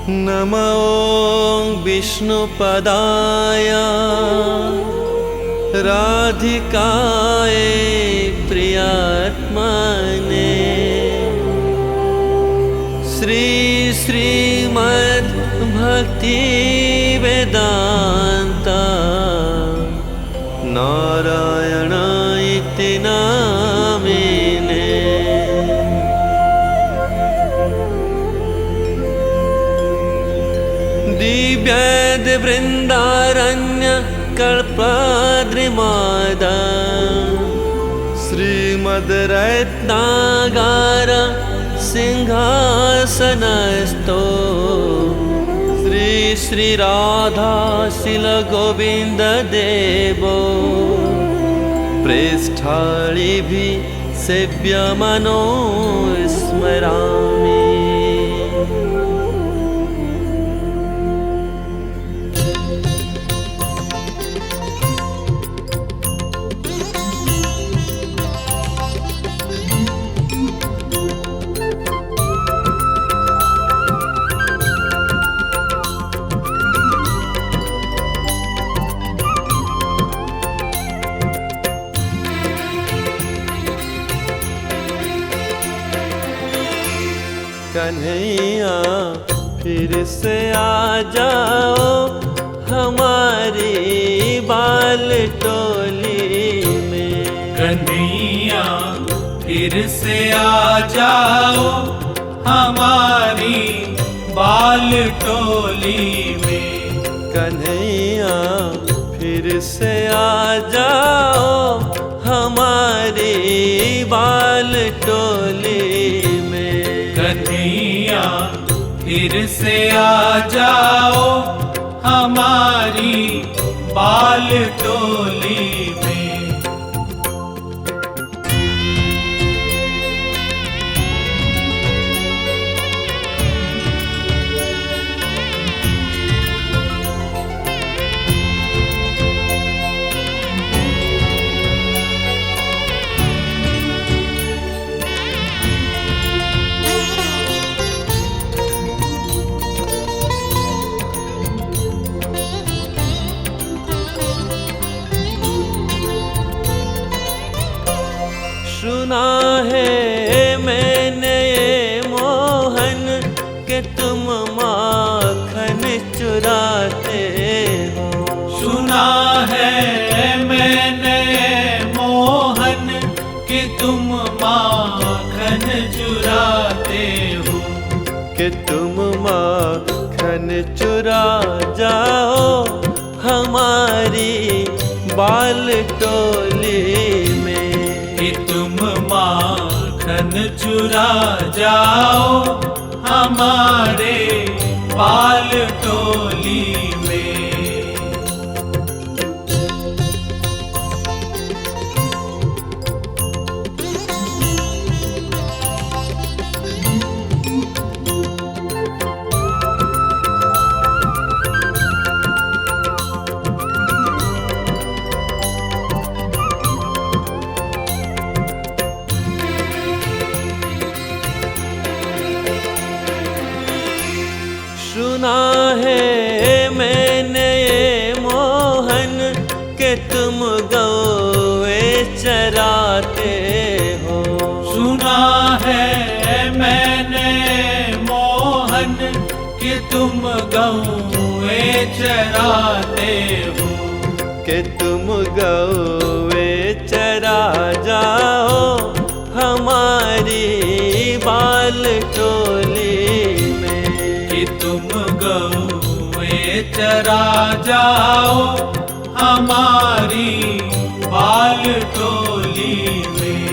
नमो विष्णुपदाय राधिकाय प्रियात्मने श्रीमद् भक्ति वेदांत नारायण इति नामिने। दिव्यैद वृंदारण्य कल्पद्रुमाद श्रीमद् रत्नागार सिंहासनस्थो श्री राधा शिल गोविंद देवो प्रेष्ठालिभिः सेव्यमानो स्मरामि। कन्हैया फिर से आ जाओ हमारी बाल टोली में। कन्हैया फिर से आ जाओ हमारी बाल टोली में। कन्हैया फिर से आ जाओ हमारी बाल टोली में। कन्हैया फिर से आ जाओ हमारी बाल टोली में। सुना है मैंने ये मोहन कि तुम माखन चुराते हो। सुना है मैंने मोहन कि तुम माखन चुराते हो। कि तुम माखन चुरा जाओ हमारी बाल टोली में। कि तुम माखन चुरा जाओ हमारे बाल टोली में। सुना है मैंने ये मोहन कि तुम गौए चराते हो। सुना है मैंने मोहन कि तुम गौए चराते हो। कि तुम गौए चरा जाओ हमारी बाल टोली में। कि तुम गौए चरा जाओ हमारी बाल टोली में।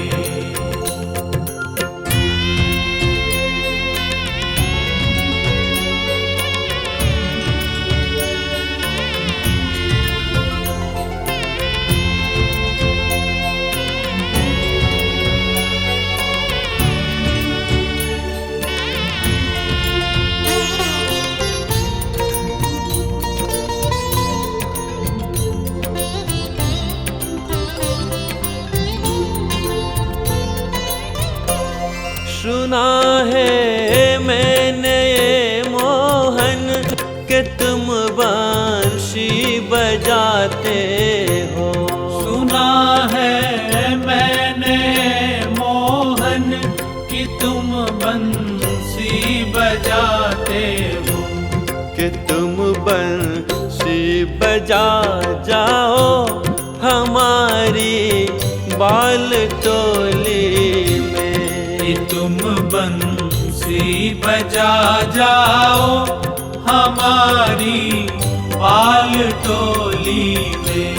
सुना है मैंने ये मोहन बजाते हो। सुना है मैंने मोहन कि तुम बंसी बजाते हो, कि तुम बंसी बजा जाओ हमारी बाल टोली में। कि तुम बंसी बजा जाओ हमारी बाल टोली में।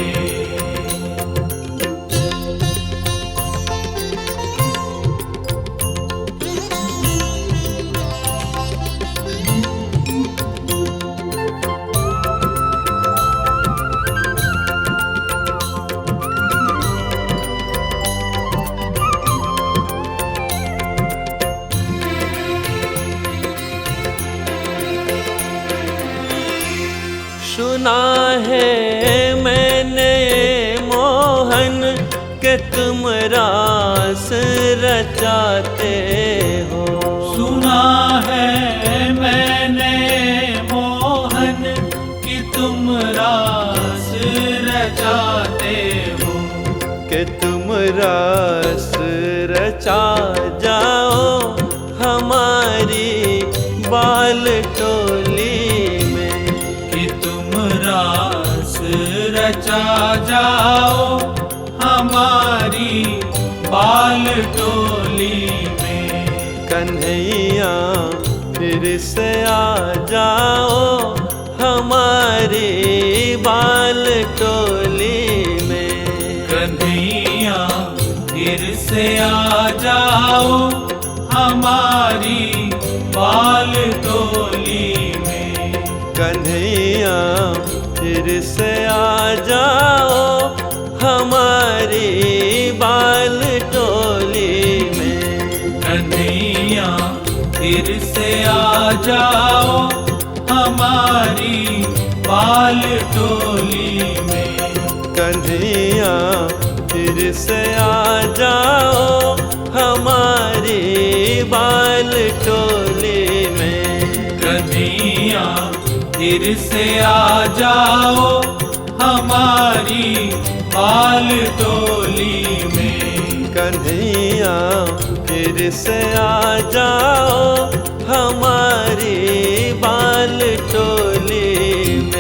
सुना है मैंने मोहन कि तुम रास रचाते हो। सुना है मैंने मोहन कि तुम रास रचाते हो, कि तुम रास रचा जाओ हमारी बाल टोली में। कि तुम रास रचा जाओ हमारी बाल टोली में। कन्हैया फिर से आ जाओ हमारी बाल टोली में। कन्हैया फिर से आ जाओ हमारी बाल टोली में। कन्हैया फिर से आ जाओ हमारी बाल टोली में। कन्हैया फिर से आ जाओ हमारी बाल टोली में। कन्हैया फिर से आ जाओ हमारी बाल टोली में। कन्हैया फिर से आ जाओ हमारी बाल टोली में। कन्हैया फिर से आ जाओ हमारी बाल टोली में।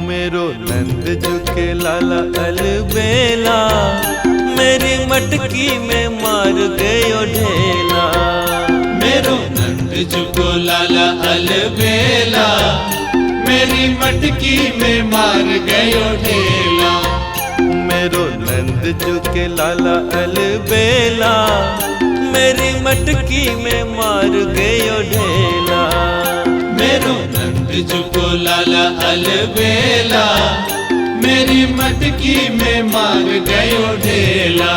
मेरो नंद झुके लाला अलबेला, मेरी मटकी में मार गयो ढेला। मेरो नंद झुको लाला अलबेला, मेरी मटकी में मार गयो ढेला। मेरो नंद झुके लाला अलबेला, मेरी मटकी में मार गयो ढेला। मेरो नंद झुको लाला अलबेला, मेरी मटकी में मार गयो ढेला।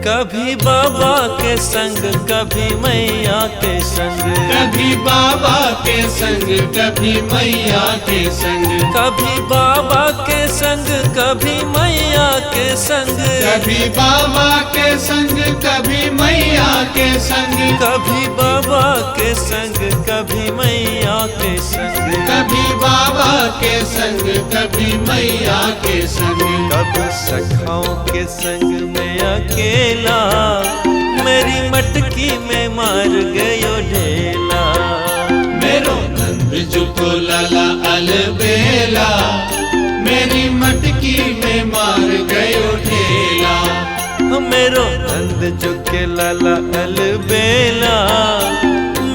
कभी बाबा के संग कभी मैया के संग, कभी बाबा के संग कभी मैया के संग, कभी बाबा के संग कभी मैया के संग, कभी बाबा के संग कभी मैया के संग, कभी बाबा के संग कभी मैया के संग, कभी बाबा के संग कभी मैया के संग। कब सखाओं के संग में अकेला, मेरी मटकी में मार गयो ढेला। मेरो नंद झुको लाला अलबेला, मेरी मटकी में मार गयो ढेला। मेरो नंद चुके लाला अलबेला,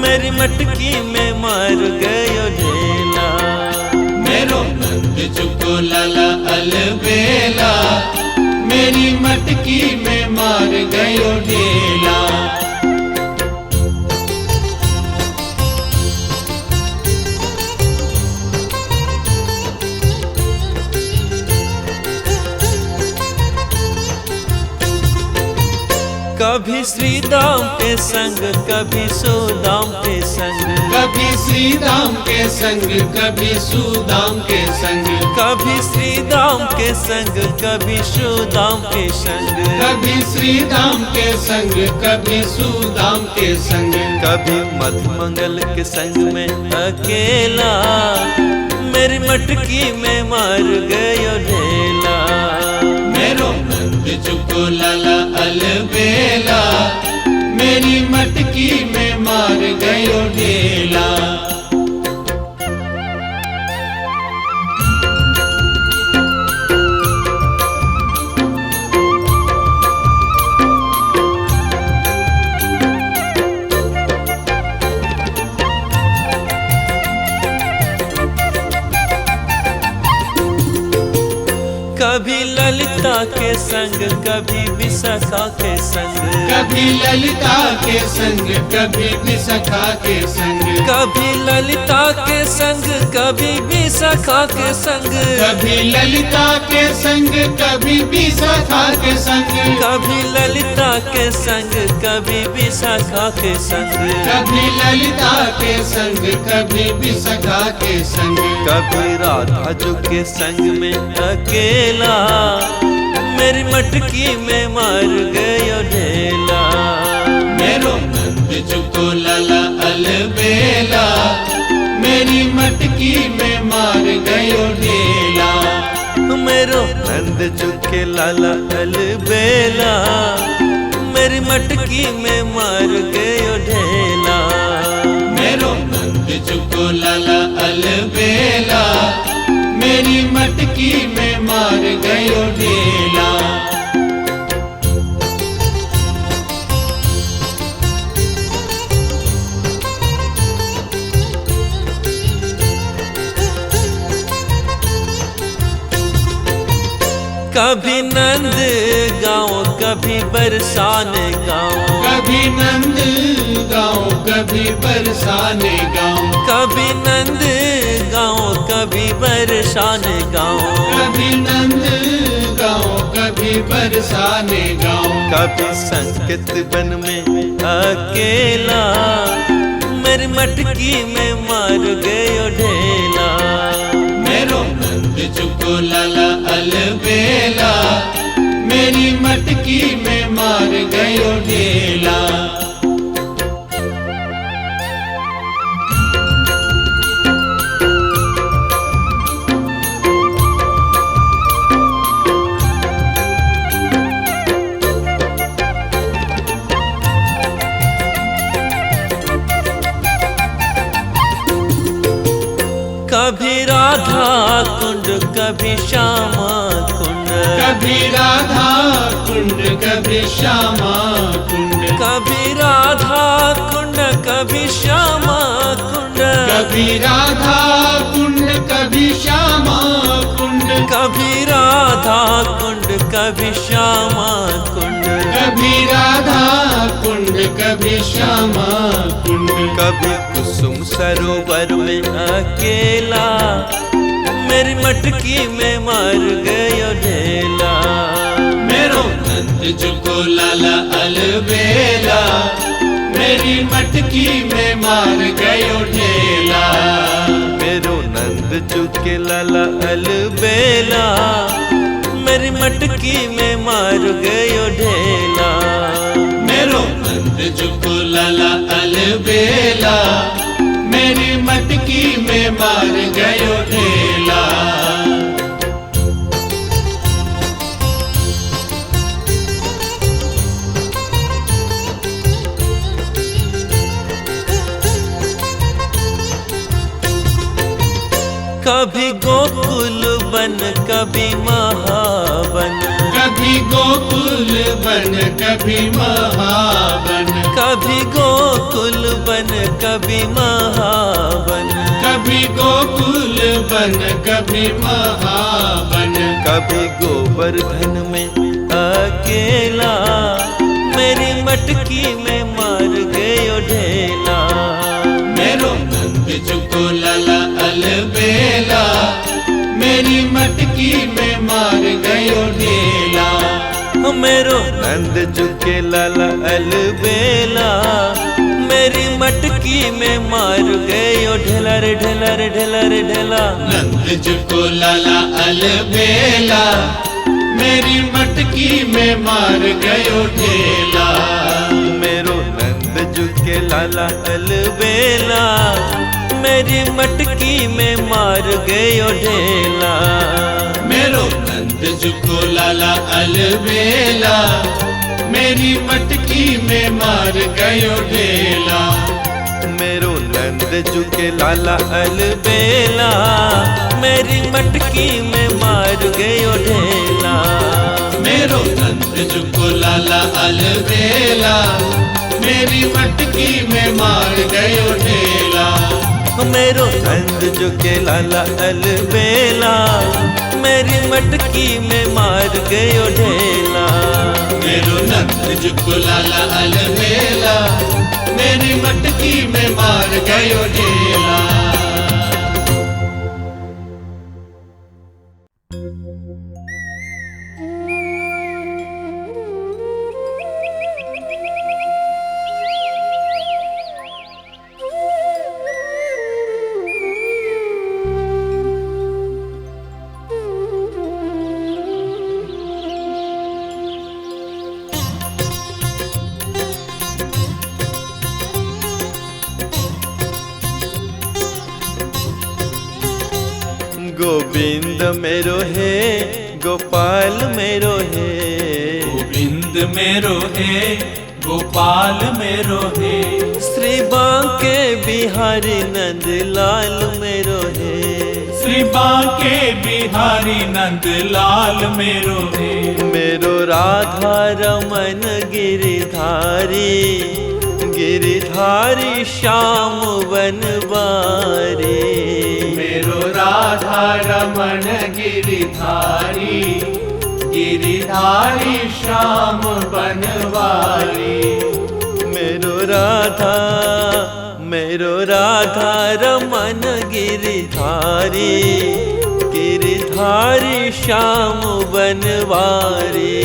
मेरी मटकी में मार गयो ढेला। मेरो नंद चुको लाला अलबेला, मेरी मटकी में मार गयो ढेला। कभी श्रीदाम के संग, कभी सुदाम के संग, कभी श्रीदाम के संग, कभी सुदाम के संग, कभी श्रीदाम के संग, कभी सुदाम के संग, कभी श्रीदाम के संग, कभी सुदाम के संग, कभी मधुमंगल के संग में अकेला, मेरी मटकी में मार गयो ढेला। मेरो नंद चुको लाला अलबेला, मेरी मटकी में मार गयो ढेला। कभी ललिता के संग, कभी विशाखा के संग, कभी ललिता के संग, कभी विशाखा के संग, कभी ललिता के संग, कभी विशाखा के संग, कभी ललिता के संग, कभी विशाखा के संग, कभी ललिता के संग, कभी विशाखा के संग, कभी ललिता के संग, कभी विशाखा के संग, कभी राधा जो के संग में अकेला, मेरी मटकी में मार गयो ढेला। मेरो नंद चुको लाला अलबेला, मेरी मटकी में मार गयो ढेला। मेरो नंद चुके लाला अलबेला, मेरी मटकी में मार गयो ढेला। मेरो नंद चुको लाला अलबेला, मेरी मटकी में मार गयो ढेला। कभी नंद गाँव, कभी बरसाने गाँव, कभी नंद गाँव, कभी बरसाने गाँव, कभी नंद गाँव, कभी बरसाने गाँव, कभी नंद गाँव, कभी बरसाने गाँव, कभी संकेत वन में अकेला, मेरी मटकी में मार गयो ढेला। मेरो नंद चुको लाला अलबेला, मेरी मटकी में मार गयो ढेला। कभी राधा कुंड, कभी श्यामा कुंड, कभी राधा कुंड, कभी श्यामा कुंड, कभी राधा कुंड, कभी श्यामा कुंड, कभी राधा कुंड, कभी श्यामा कुंड, कभी राधा कुंड, कभी श्यामा कुंड, कभी राधा कुंड, कभी श्यामा कुंड, कभी कुसुम सरोवर में अकेला, मेरी मटकी में मार गयो ढेला। मेरो नंद चुको लाला अलबेला, मेरी मटकी में मार गयो ढेला। मेरो नंद चुके लाला अलबेला, मेरी मटकी में मार गयो ढेला। मेरो नंद चुको लाला अलबेला, मेरी मटकी में मार गयो ढेला। कभी गोकुल बन, कभी महावन, कभी कभी गोकुल बन कभी महावन, कभी गोकुल बन कभी महावन, कभी गोकुल बन कभी महावन, कभी गोवर्धन में अकेला, मेरी मटकी में मार गयो ढेला। मेरो नंद जुको लाला अलबेला, मेरी मटकी में मार गयो ढेला। मेरो नंद जुके लाला अलबेला, मेरी मटकी में मार गयो ढेला रे ढेला रे ढेला रे ढेला। नंद जुको लाला अलबेला, मेरी मटकी में मार गयो ढेला। मेरो नंद जुके लाला अलबेला, मेरी मटकी में मार गयो ढेला। मेरो नंद जुको लाला अलबेला, मेरी मटकी में मार गयो ढेला। मेरो नंद जुके लाला अलबेला, मेरी मटकी में मार गयो ढेला। मेरो नंद जुको लाला अलबेला, मेरी मटकी में मार गयो ढेला। मेरो नंद जुके लाला अलबेला, मेरी मटकी में मार गयो ढेला। मेरो नंद जुको लाला अलबेला, मेरी मटकी में मार गयो ढेला। गोविंद मेरो है, गोपाल मेरो है। गोविंद मेरो है, गोपाल मेरो है। श्री बांके बिहारी नंद लाल मेरो है। श्री बांके बिहारी नंद लाल मेरो है। मेरो राधा रमन गिरिधारी, गिरिधारी श्याम बनवारी। मेरो राधा रमन गिरिधारी, गिरिधारी श्याम बनवारी। मेरो राधा रमन गिरिधारी, गिरिधारी श्याम बनवारी।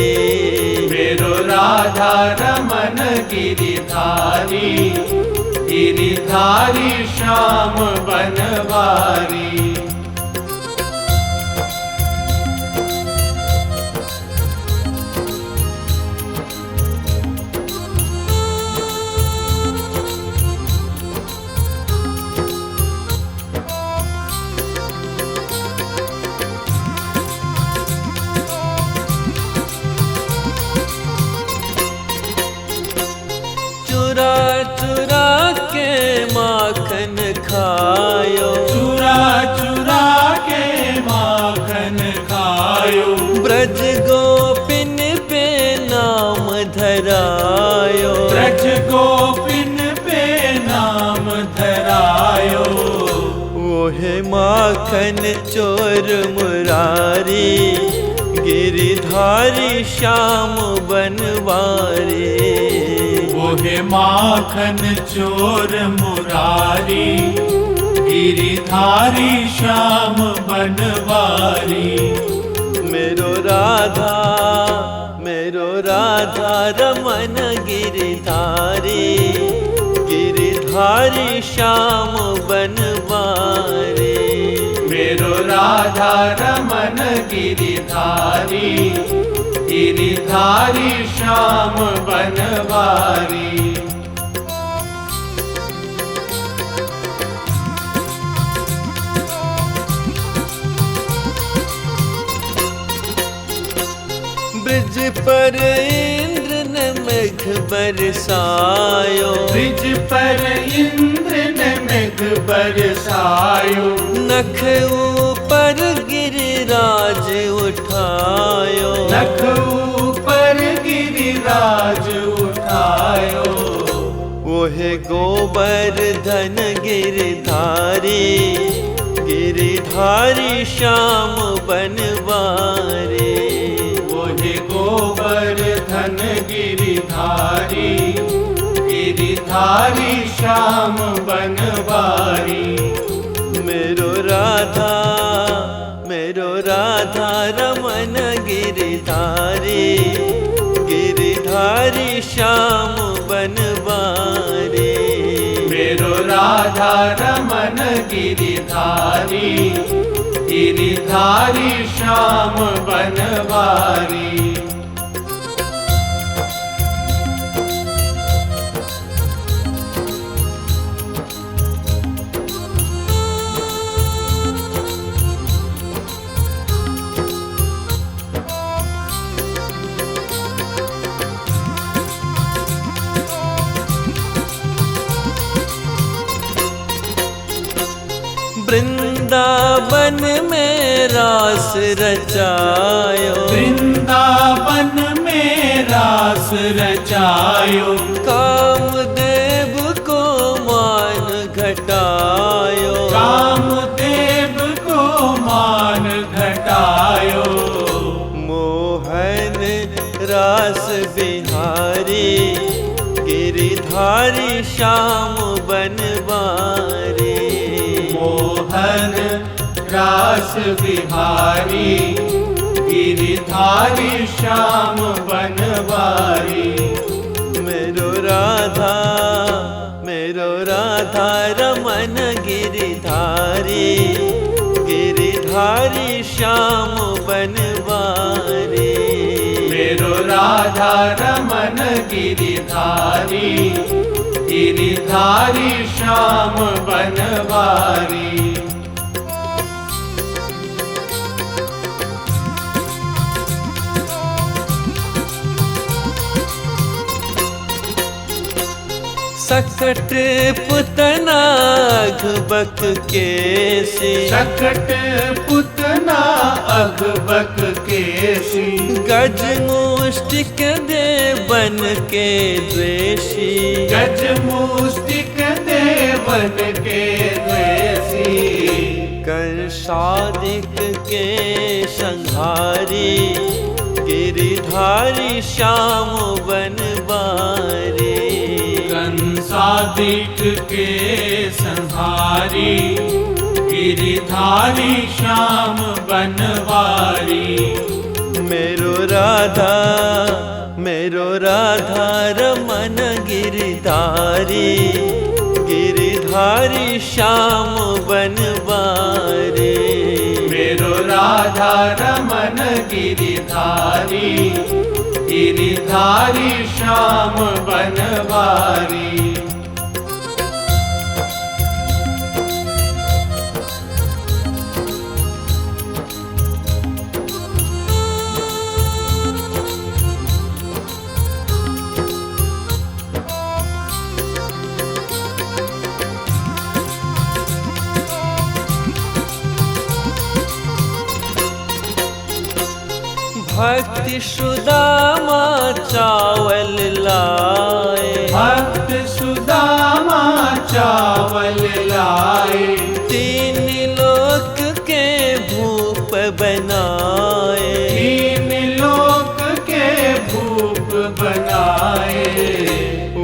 मेरो राधा रमन गिरिधारी, गिरिधारी श्याम बनवारी। चुरा चुरा के माखन खायो, चुरा चुरा के माखन खायो। ब्रज गोपिन पे नाम धरायो, ब्रज गोपिन पे नाम धरायो। ओहे माखन चोर मुरारी, गिरिधारी श्याम बनवारी। ओहे माखन चोर मुरारी, गिरिधारी श्याम बनवारी। मेरो राधा रमन गिरिधारी, गिरिधारी श्याम बनवारी। मेरो राधा रमन गिरिधारी, गिरिधारी श्याम बनवारी। ब्रिज पर इंद्र ने मेघ बरसायो, ब्रिज पर इंद्र ने मेघ बरसायो। नख ऊपर गिरिराज उठायो, नख आयो। ओहे गोवर्धन गिरधारी, गिरधारी श्याम बनवारे। ओहे गोवर्धन गिरिधारी, गिरिधारी श्याम बनवारी। मेरो राधा, मेरो राधा रमन गिरधारी, गिरधारी श्याम बनवारे। मेरो राधा रमन गिरिधारी, गिरिधारी श्याम बनवारी। वृंदावन में रास रचायो, वृंदावन में रास रचायो। कामदेव को मान घटायो, कामदेव को मान घटायो। मोहन रास बिहारी, गिरधारी श्याम बनवारे। मोहन रास बिहारी, गिरिधारी श्याम बनवारी। मेरो राधा, मेरो राधा रमन गिरधारी, गिरधारी श्याम बनवारे। मेरो राधा रमन गिरिधारी, गिरिधारी श्याम बनवारी। सकट पुतना अघबक केसी, सकट पुतना अघबक केसी। गज मुष्टिक दे बन के द्वेषी, गज मुष्टिक दे बन के द्वेषी। कंसादिक के संहारी, गिरधारी श्याम बनवारे। कंसादिक के संहारी, गिरिधारी श्याम बनवारी। मेरो राधा, मेरो राधा रमन गिरधारी, गिरधारी श्याम बनवारे। मेरो राधा रमन गिरिधारी, गिरिधारी श्याम बनवारी। भक्ति सुदामा चावल लाए, भक्त सुदामा चावल लाए। तीन लोक के भूप बनाए, तीन लोक के भूप बनाए।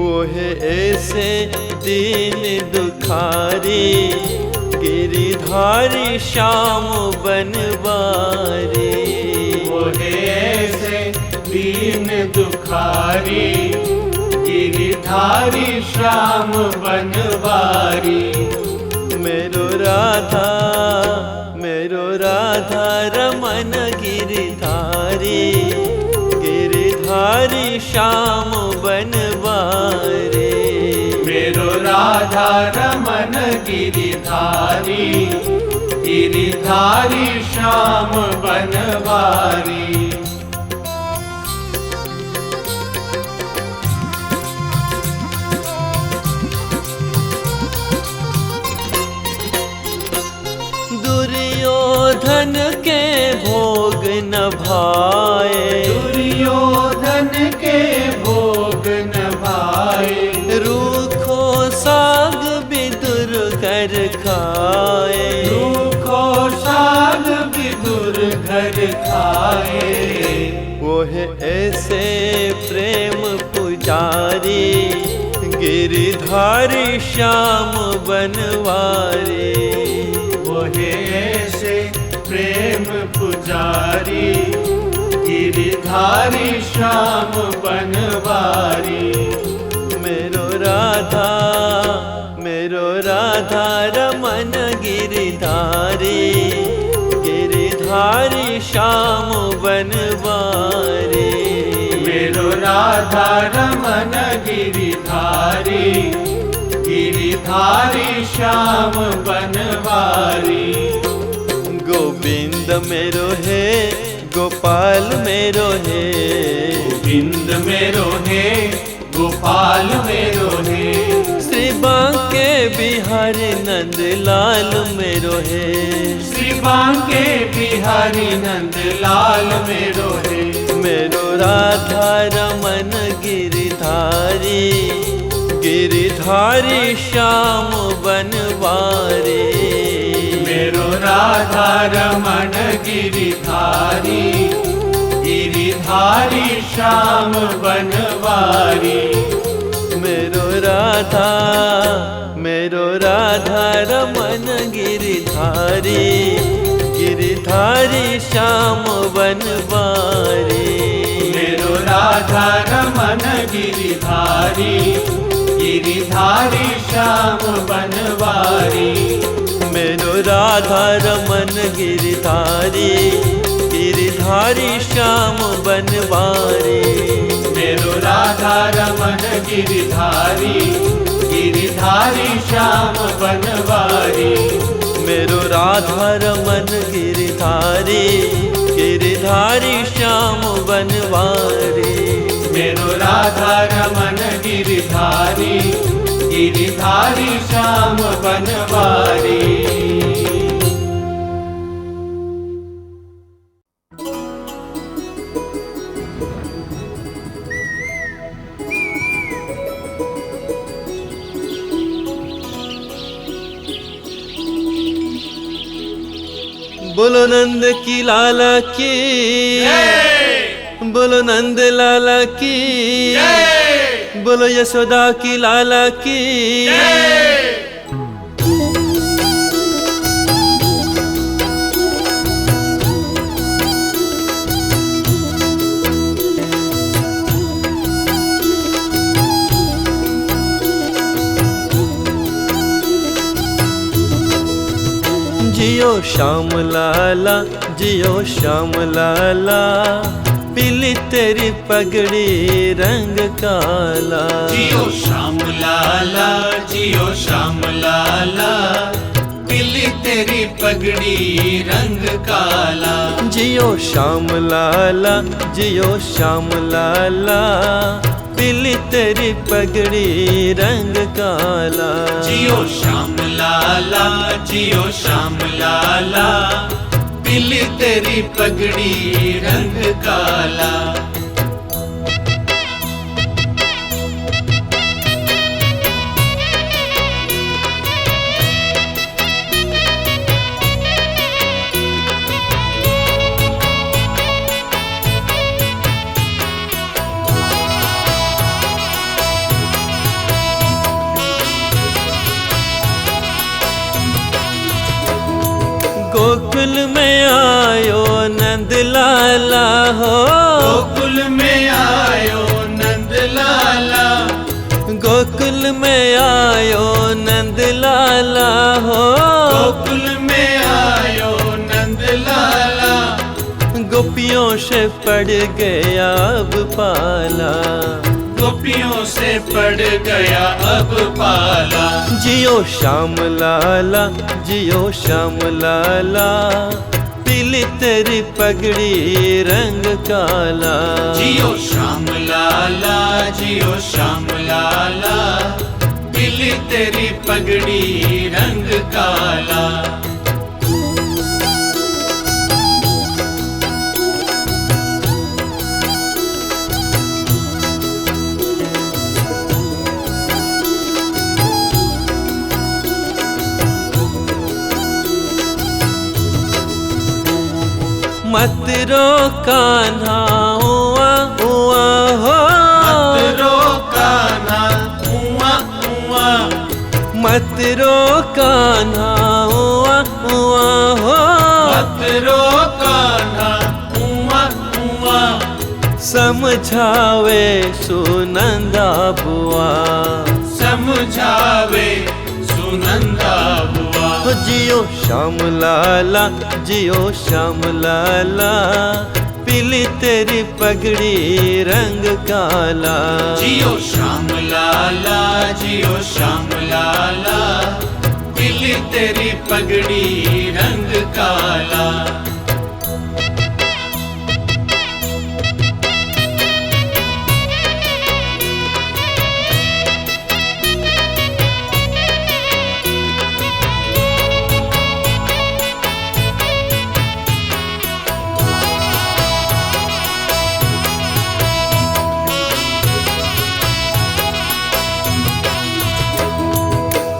ओहे ऐसे दीन दुखारी, गिरधारी श्याम बनवारे। ओहे ऐसे दीन दुखारी, गिरिधारी श्याम बनवारी। मेरो राधा, मेरो राधा रमन गिरधारी, गिरधारी श्याम बनवारे। मेरो राधा रमन गिरिधारी, गिरिधारी श्याम बनवारी। दुर्योधन के भोग न भाए, दुर्योधन के भोग न भाए। घर खाए। रूखो साग विदुर घर खाए। वो है ऐसे प्रेम पुजारी, गिरधारी श्याम बनवारी। वो है ऐसे प्रेम पुजारी, गिरधारी श्याम बनवारी। मेरो राधा रमन गिरधारी, गिरधारी श्याम बनवारी। मेरो राधा रमन गिरधारी, गिरधारी श्याम बनवारी। गोविंद मेरो है, गोपाल मेरो है। गोविंद मेरो है, गोपाल मेरो है। श्री बांके बिहारी नंद लाल मेरो है। श्री बांके बिहारी नंद लाल मेरो है। मेरो राधा रमन गिरधारी, गिरधारी श्याम बनवारी। मेरो राधा रमन गिरधारी, गिरधारी श्याम बनवारी। मेरो राधा रमन गिरधारी, गिरधारी श्याम बनवारी। मेरो राधा रमन गिरधारी, गिरधारी श्याम बनवारी। मेरो राधा रमन गिरधारी, गिरधारी श्याम बनवारी। मेरो राधा रमन गिरधारी, गिरधारी श्याम बनवारी। मेरो राधा रमन गिरधारी, गिरधारी श्याम बनवारी। मेरो राधा रमन गिरधारी, गिरधारी श्याम बनवारी। बोलो नंद की लाला की, बोलो नंद लाला की, बोलो यशोदा की लाला की। जियो श्याम लाला, जियो श्याम लाला, पीली तेरी पगड़ी रंग काला। जियो श्याम लाला, जियो श्याम लाला, पीली तेरी पगड़ी रंग काला। जियो श्याम लाला, जियो श्याम लाला, पीली तेरी पगड़ी रंग काला। जियो श्याम लाला, जियो श्याम लाला, पीली तेरी पगड़ी रंग काला। गोकुल में आयो नंद लाला हो, गोकुल में आयो नंद लाला, गोकुल में आयो नंद लाला हो, गोकुल में आयो नंद लाला। गोपियों से पड़ गया अब पाला, गोपियों से पड़ गया अब पाला। जियो श्याम लाला, जियो श्याम लाला, पीली तेरी पगड़ी रंग काला। जियो श्याम लाला, जियो श्याम लाला, पीली तेरी पगड़ी रंग काला। मत रो कान्हा हुआ हुआ हो, मत रो कान्हा हुआ हुआ, मत रो कान्हा हुआ हुआ हो, मत रो कान्हा हुआ हुआ। समझावे सुनंदा बुआ, समझावे सुनंदा बुआ। जियो श्याम लाला जियो श्याम लाला, पीली तेरी पगड़ी रंग काला। जियो श्याम लाला जियो श्याम लाला, पीली तेरी पगड़ी रंग काला।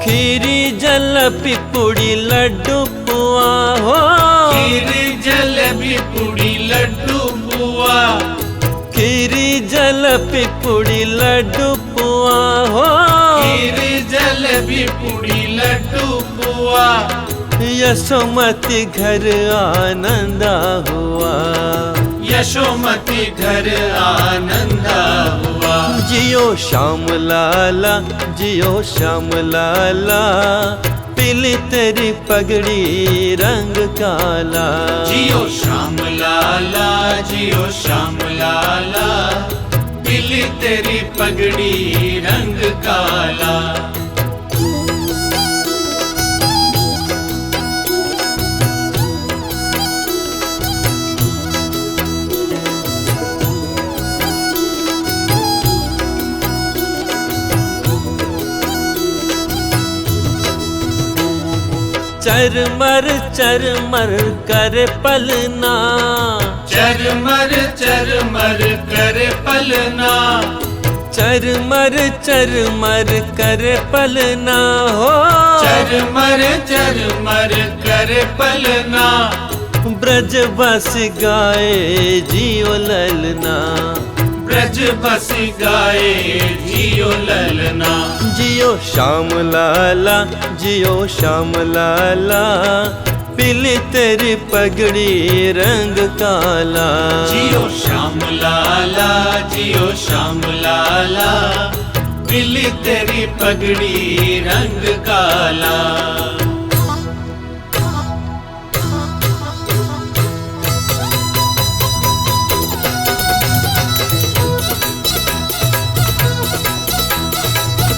खीरी जलेबी पूड़ी लड्डू पुआ हो, खीरी जलेबी पूड़ी लड्डू बुआ, खीरी जलेबी पूड़ी लड्डू पुआ हो, खीरी जलेबी पूड़ी लड्डू बुआ। यशोमती घर आनंदा हुआ, यशोमती घर आनंदा हुआ। जियो श्याम लाला जियो श्याम लाला, पीली तेरी पगड़ी रंग काला। जियो श्याम लाला जियो श्याम लाला, पीली तेरी पगड़ी रंग काला। चरमर चरमर करे पलना, चरमर चरमर करे पलना, चरमर चरमर करे पलना हो, चरमर चरमर करे पलना। ब्रज बस गाए जियो ललना, ब्रज बस गाए जियो ललना। जियो श्याम लाला जियो श्याम लाला, पीली तेरी पगड़ी रंग काला। जियो श्याम लाला जियो श्याम लाला, पीली तेरी पगड़ी रंग काला।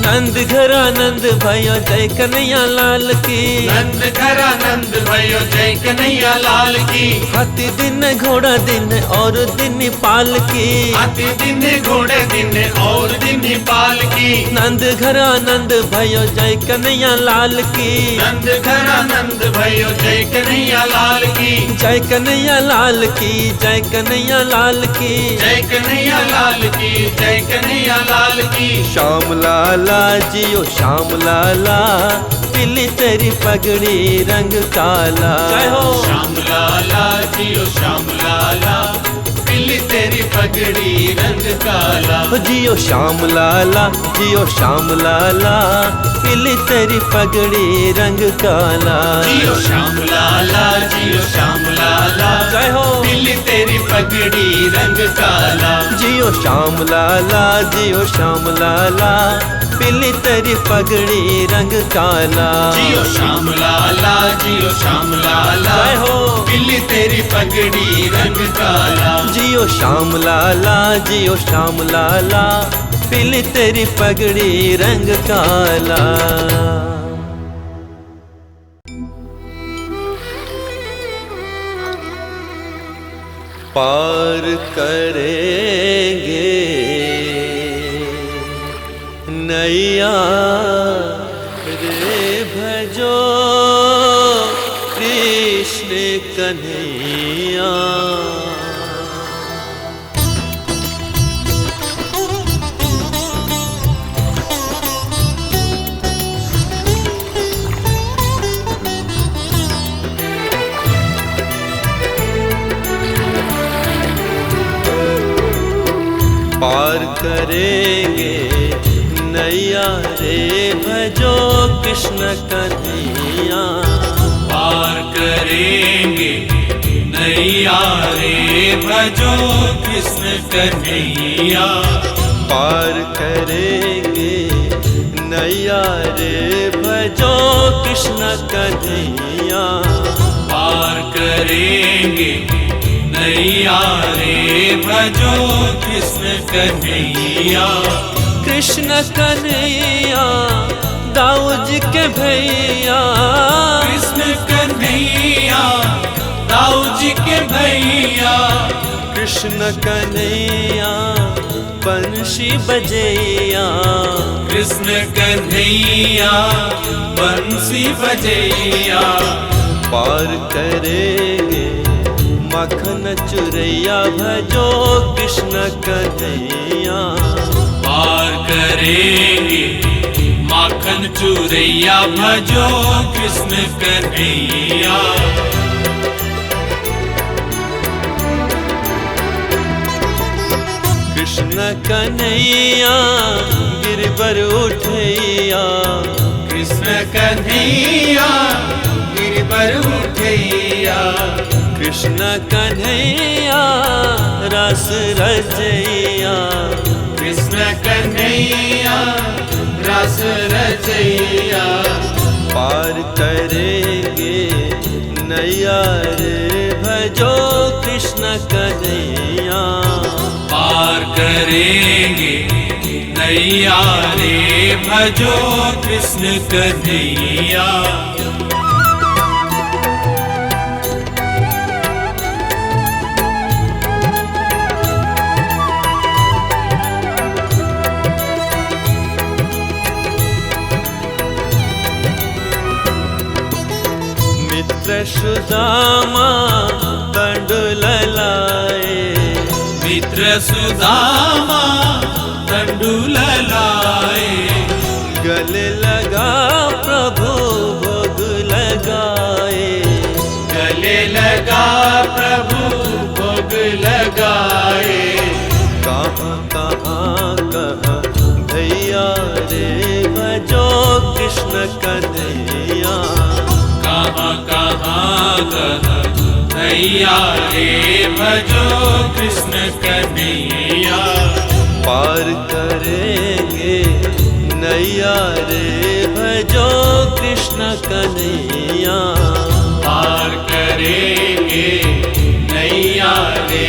नंद घरा नंद भयो जय कन्हैया लाल की, नंद घरा नंद भयो जय कन्हैया लाल की। हाथी दिन घोड़ा दिन और दिन पाल की, हाथी दिन घोड़े दिन और दिन पाल की। नंद घरा नंद भयो जय कन्हैया लाल की, नंद घरा नंद भयो जय कन्हैया लाल की। जय कन्हैया लाल की जय कन्हैया लाल की, जय कन्हैया लाल की जय कन्हैया लाल की। श्याम लाला जियो श्याम लाला, पीली तेरी पगड़ी रंग काला। जय हो श्याम लाला जियो श्याम लाला, पीली तेरी पगड़ी रंग काला। जियो श्याम लाला जियो श्याम लाला, पीली तेरी पगड़ी रंग काला। जियो श्याम लाला जियो श्याम लाला, जय हो पीली तेरी पगड़ी रंग काला। जियो श्याम लाला जियो श्याम लाला, पीली तेरी पगड़ी रंग काला। जियो श्याम लाला जियो श्याम लाला, जय हो पीली तेरी पगड़ी रंग काला। जियो श्याम लाला जियो श्याम लाला, पीली तेरी पगड़ी रंग काला। पार करेंगे नैया रे भजो कृष्ण कन्हैया। करेंगे नैया रे भजो कृष्ण कन्हैया। पार करेंगे नैया रे भजो कृष्ण कन्हैया। पार करेंगे नैया रे भजो कृष्ण कन्हैया। पार करेंगे नैया रे भजो कृष्ण कन्हैया। कृष्ण कन्हैया दाऊ जी के भैया। कृष्ण कन्हैया दाऊ जी के भैया। कृष्ण कन्हैया बंशी बजैया। कृष्ण कन्हैया बंसी बजैया। पार करेंगे मखन चुरैया भजो कृष्ण कन्हैया। पार करेंगे माखन चुरैया भजो कृष्ण कन्हैया। कृष्ण कन्हैया गिरबर उठैया। कृष्ण कन्हैया गिरबर उठैया। कृष्ण कन्हैया रस रजैया। कृष्ण कन्हैया रस रचैया। पार करेंगे नैया रे भजो कृष्ण कन्हैया। पार करेंगे नैया रे भजो कृष्ण कन्हैया। मित्र सुदामा तंडुल लाए। मित्र सुदामा तंडुल लाए। गले लगा प्रभु भोग लगाए। गले लगा प्रभु भोग लगाए। कहाँ कहाँ कहाँ भैया रे भजो कृष्ण कन्हैया। कहाँ कहाँ नैया रे भजो कृष्ण कन्हैया। पार करेंगे नैया रे भजो कृष्ण कन्हैया। पार करेंगे नैया रे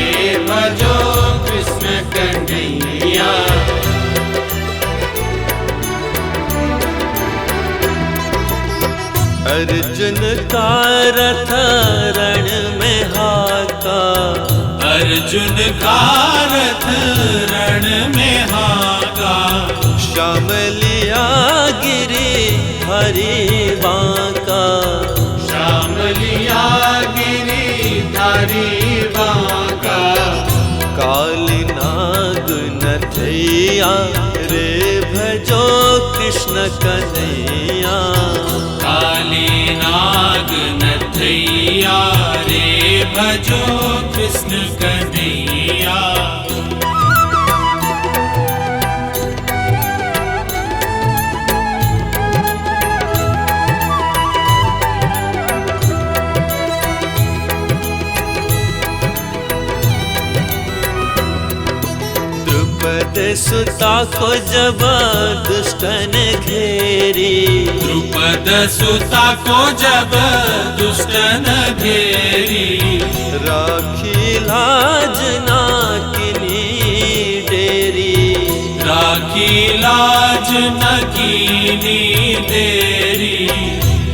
भजो कृष्ण कन्हैया। अर्जुन का रथ रण में हाका। अर्जुन का रथ रण में हाका। श्याम लिया गिरी हरि बांका। श्याम लिया गिरी धारी बांका। काली नाग नथैया रे भजो कृष्ण कन्हैया। काली नाग नथैया रे भजो कृष्ण कन्हैया। द्रुपद सुता को जब दुष्टन घेरी। द्रुपद सुता को जब दुष्टन घेरी। राखी लाज ना किनी डेरी। राखी लाज न कीनी देरी।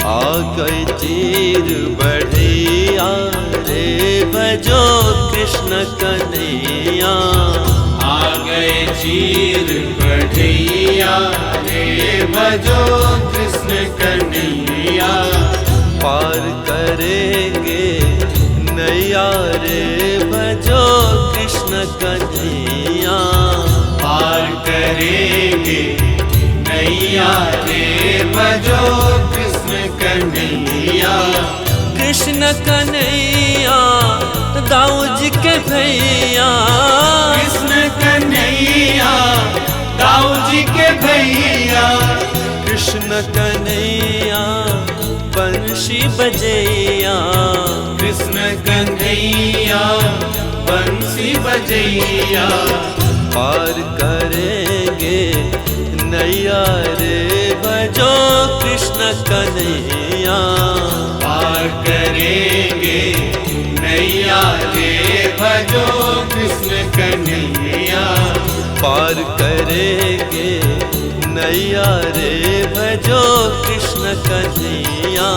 आ गई चीर बढ़ैया रे भजो कृष्ण कन्हैया। आ गए चीर बढ़ैया रे भजो कृष्ण कन्हैया। पार करेंगे नैया रे भजो कृष्ण कन्हैया। पार करेंगे नैया रे भजो कृष्ण कन्हैया। कृष्ण कन्हैया दाऊ जी के भैया, कृष्ण कन्हैया दाऊ जी के भैया। कृष्ण कन्हैया बंशी बजैया, कृष्ण कन्हैया बंसी बजैया। पार करेंगे नैया रे भजो कृष्ण कन्हैया, पार करेंगे नैया रे भजो कृष्ण कन्हैया। पार करेंगे नैया रे भजो कृष्ण कन्हैया,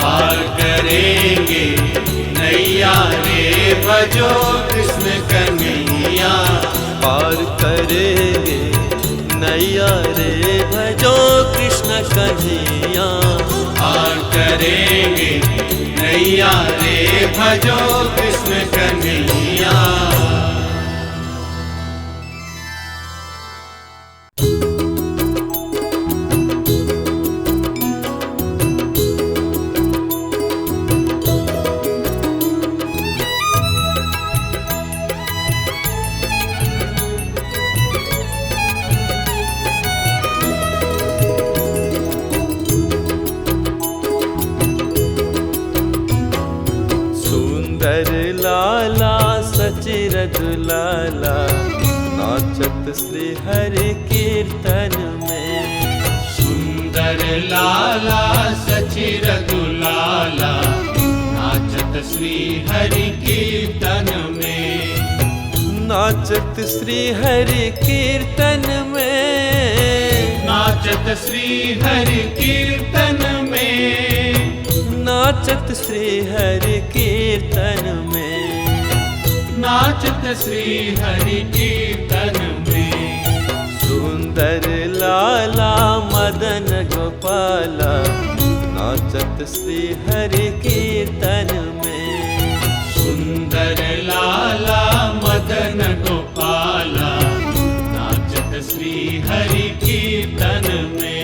पार करेंगे नैया रे भजो कृष्ण कन्हैया। पार करेंगे नैया रे भजो कृष्ण कन्हैया, पार करेंगे नैया रे भजो कृष्ण कन्हैया। लाला सचिर दुलाला नाचत श्री हरि कीर्तन में। सुंदर लाला सचिर दुलाला नाचत श्री हरि कीर्तन में। नाचत श्री हरि कीर्तन में, नाचत श्री हरि कीर्तन में। नाचत श्री हरि कीर्तन में, नाचत श्री हरि कीर्तन में। सुंदर लाला मदन गोपाला नाचत श्री हरि कीर्तन में। सुंदर लाला मदन गोपाला नाचत श्री हरि कीर्तन में।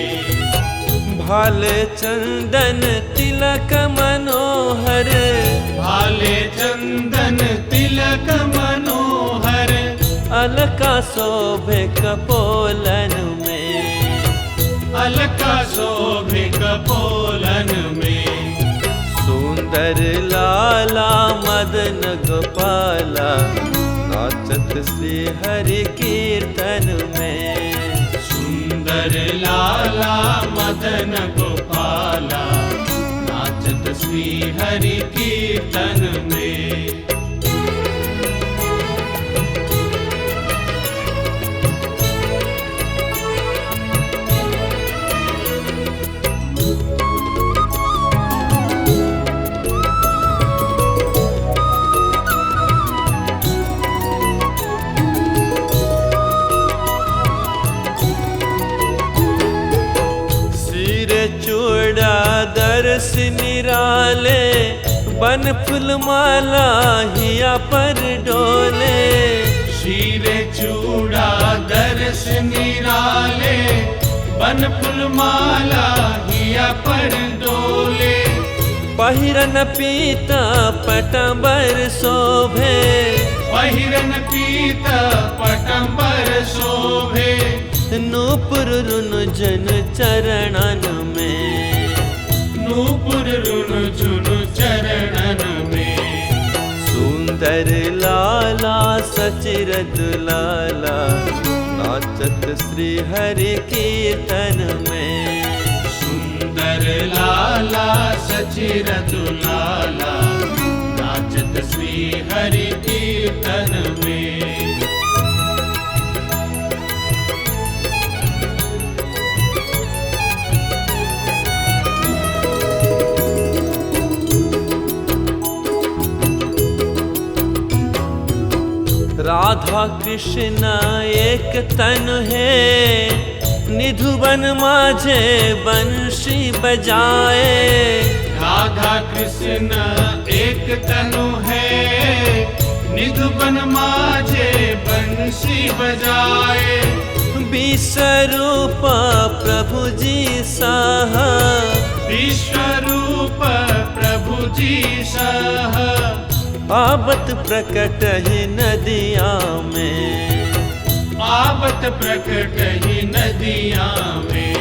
भाले चंदन तिलक मनोहर, भाले चंदन तिलक मनोहर। अलका शोभे कपोलन में, अलका शोभे कपोलन में। सुंदर लाला मदन गोपाला नाचत श्री हरि कीर्तन में। सुंदर लाला मदन गोपाला नाचत श्री हरि कीर्तन में। दर्श निराले बन फूलमाला हिया पर डोले। शीरे चूड़ा दर्श निराले बन फूलमाला हिया पर डोले। पहिरन पीता पटंबर शोभे, पहिरन पीता पटंबर शोभे। नूपुर रुनुझुन चरणन में, नूपुर रुनुझुन चरणन में। सुंदर लाला सचिर दुलाला नाचत श्री हरि कीर्तन में। सुंदर लाला सचिर दुलाला नाचत श्री हरि कीर्तन में। राधा कृष्ण एक तन है, निधुबन माझे बंशी बजाए। राधा कृष्ण एक तनु है, निधुबन माझे बंशी बजाए। विश्वरूप प्रभु जी सह, विश्वरूप प्रभु जी सह। आबत प्रकट ही नदिया में, आबत प्रकट ही नदिया में।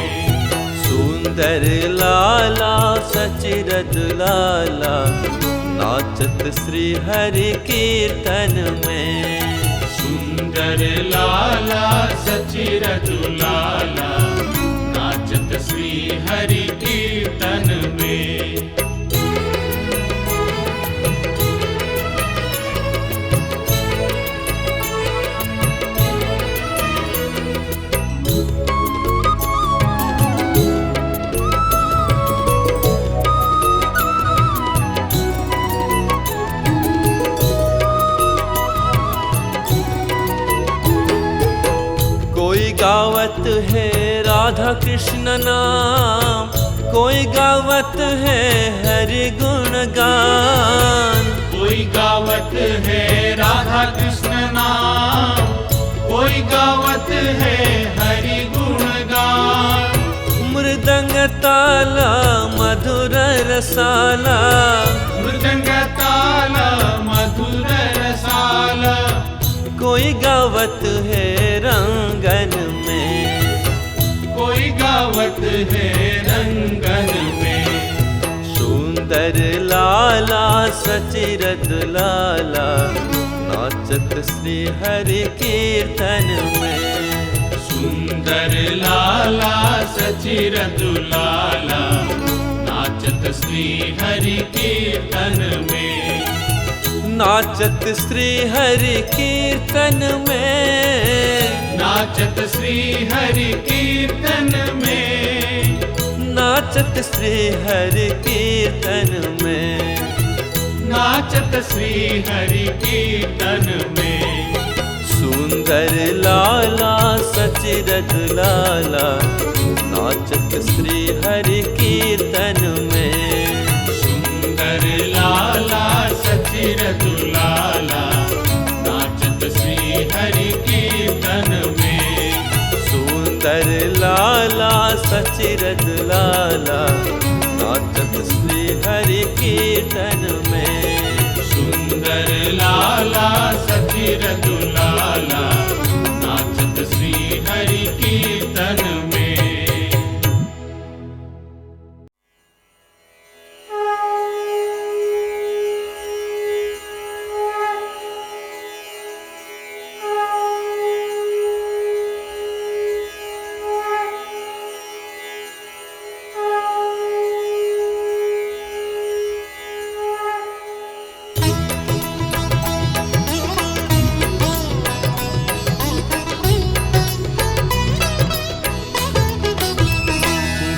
सुंदर लाला सचिरद लाला नाचत श्री हरि कीर्तन में। सुंदर लाला सचिरद लाला नाचत श्री हरि कीर्तन में। कोई गावत है राधा कृष्ण नाम, कोई गावत है हरि गुण गान। कोई गावत है राधा कृष्ण नाम, कोई गावत है हरि गुण गान। मृदंग ताला मधुर रसाला, मृदंग ताला मधुर रसाला। कोई गावत है रंगन में, कोई गावत है रंगन में। सुंदर लाला सचिरद लाला नाचत श्री हरि कीर्तन में। सुंदर लाला सचिरद लाला नाचत श्री हरि कीर्तन में। नाचत श्री हरि कीर्तन में, नाचत श्री हरि कीर्तन में। नाचत श्री हरि कीर्तन में। नाचत श्री हरि कीर्तन में। सुंदर लाला सचिरद लाला नाचत श्री हरि कीर्तन में। सुंदर लाला सचिरद लाला नाचत श्री हरि कीर्तन में। सुंदर लाला सचिरद लाला नाचत श्री हरि कीर्तन में। सुंदर लाला सचिरद लाला नाचत श्री हरि कीर्तन में।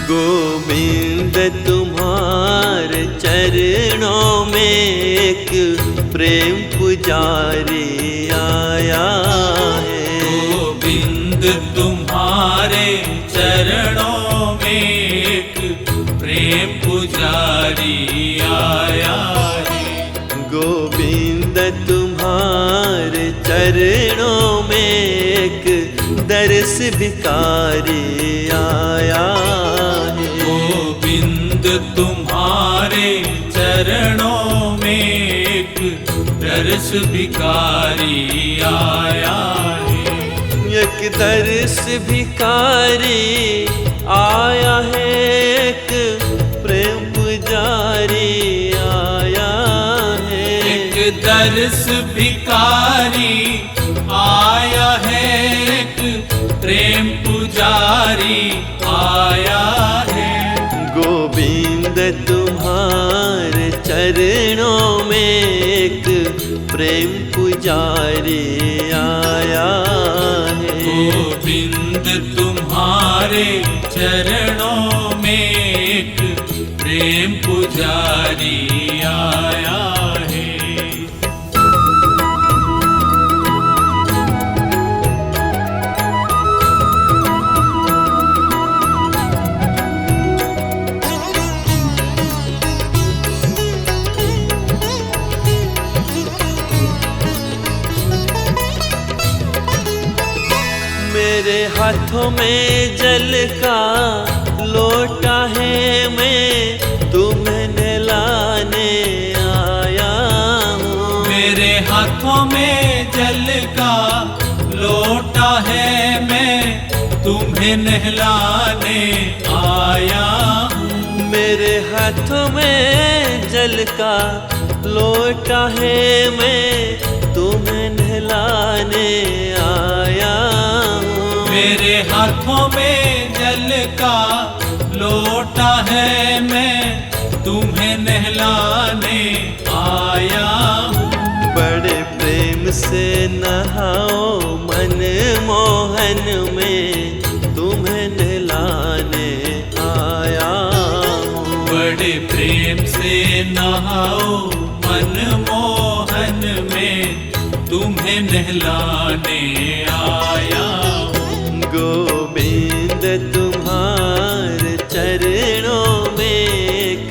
गोविंद तुम्हारे चरणों में एक प्रेम पुजारी आया है। गोविंद तुम्हारे चरणों में एक प्रेम पुजारी आया है। गोविंद तुम्हारे चरणों में एक दर्श भिखारी आया है। गोविंद तुम्हारे चरणों में एक दर्श भिखारी आया है। एक दर्श भिखारी आया है, एक प्रेम पुजारी आया है। एक दर्श भिखारी आया है, एक प्रेम पुजारी आया है। गोविंद तुम्हारे चरणों में एक प्रेम पुजारी आया है। गोविंद तुम्हारे चरणों में एक प्रेम पुजारी आया है। मेरे हाथों में जल का लोटा है, मैं तुम्हें नहलाने आया हूँ। हाथों में जल का लोटा है, मैं तुम्हें नहलाने आया हूँ। मेरे हाथों में जल का लोटा है, मैं तुम्हें नहलाने आया हूँ। मेरे हाथों में जल का लोटा है, मैं तुम्हें नहलाने आया हूँ। बड़े प्रेम से नहाओ मन मोहन में, तुम्हें नहलाने आया हूँ। बड़े प्रेम से नहाओ मन मोहन में, तुम्हें नहलाने आया हूँ। गोविंद तुम्हारे चरणों में एक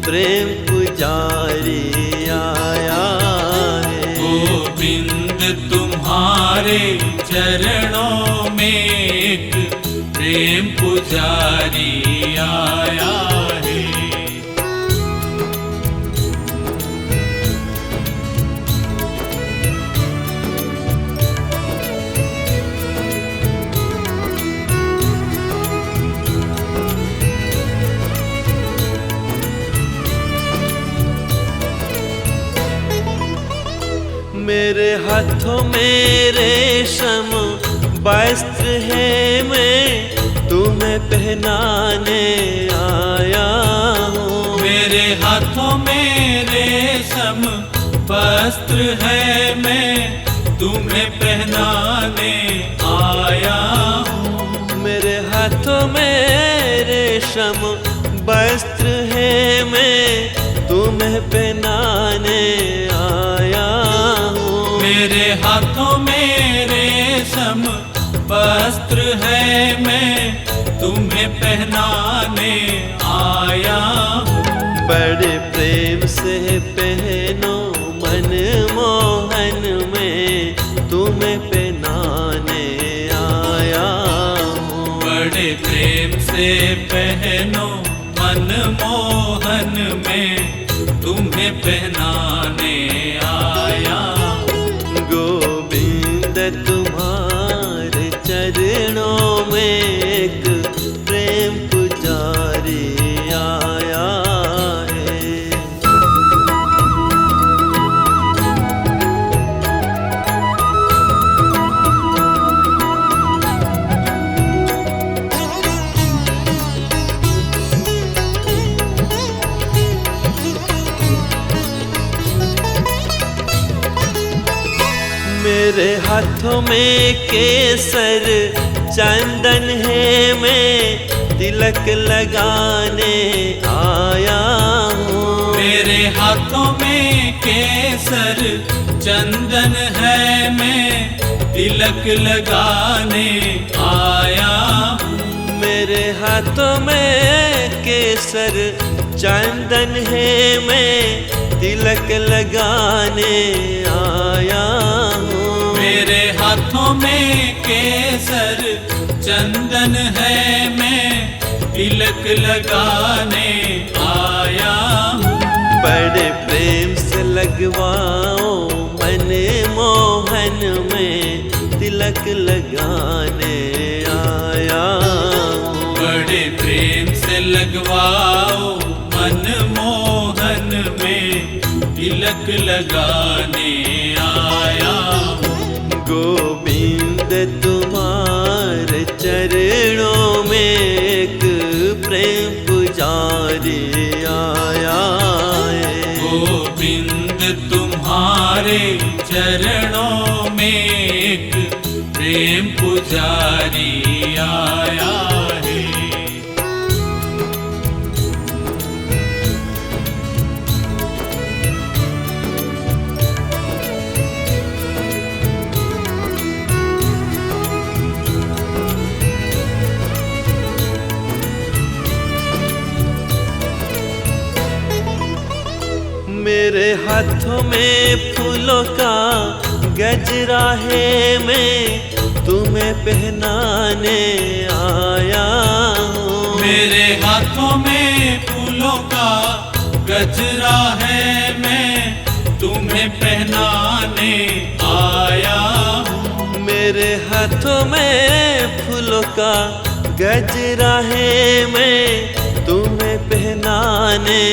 प्रेम पुजारी आया है। गोविंद तुम्हारे चरणों में एक प्रेम पुजारी आया है। मेरे हाथों में रेशम वस्त्र है, मैं तुम्हें पहनाने आया हूँ। मेरे हाथों में रेशम वस्त्र है, मैं तुम्हें पहनाने आया हूँ। मेरे हाथों में रेशम वस्त्र है, मैं तुम्हें पहनाने आया हूँ। मेरे हाथों में रेशम वस्त्र है, मैं तुम्हें पहनाने आया हूँ। बड़े प्रेम से पहनो मन मोहन में, तुम्हें पहनाने आया हूँ। बड़े प्रेम से पहनो मन मोहन में, तुम्हें पहनाने आया हूँ। गोविंद तुम्हारे चरणों में एक प्रेम पुजारी आया है। मेरे हाथों में केसर चंदन है, मैं तिलक लगाने आया हूँ। मेरे हाथों में केसर चंदन है, मैं तिलक लगाने आया हूँ। मेरे हाथों में केसर चंदन है, मैं तिलक लगाने आया हूँ। मेरे हाथों में केसर चंदन है, मैं तिलक लगाने आया हूँ। बड़े प्रेम से लगवाओ मन मोहन में, तिलक लगाने आया हूँ। बड़े प्रेम से लगवाओ मन मोहन में, तिलक लगाने आया हूँ। गोविंद तुम्हारे चरणों में एक प्रेम पुजारी आया है। गोविंद तुम्हारे चरणों में एक प्रेम पुजारी आया है। मेरे हाथों में फूलों का गजरा है, मैं तुम्हें पहनाने आया हूँ। मेरे हाथों में फूलों का गजरा है, मैं तुम्हें तुम्हें पहनाने आया हूँ। मेरे हाथों में फूलों का गजरा है, मैं तुम्हें पहनाने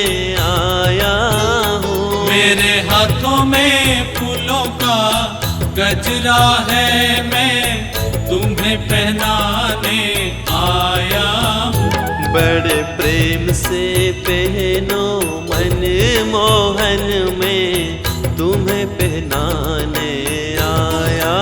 आया हूँ। मेरे हाथों में फूलों का गजरा है, मैं तुम्हें पहनाने आया हूँ। बड़े प्रेम से पहनो मन मोहन में तुम्हें पहनाने आया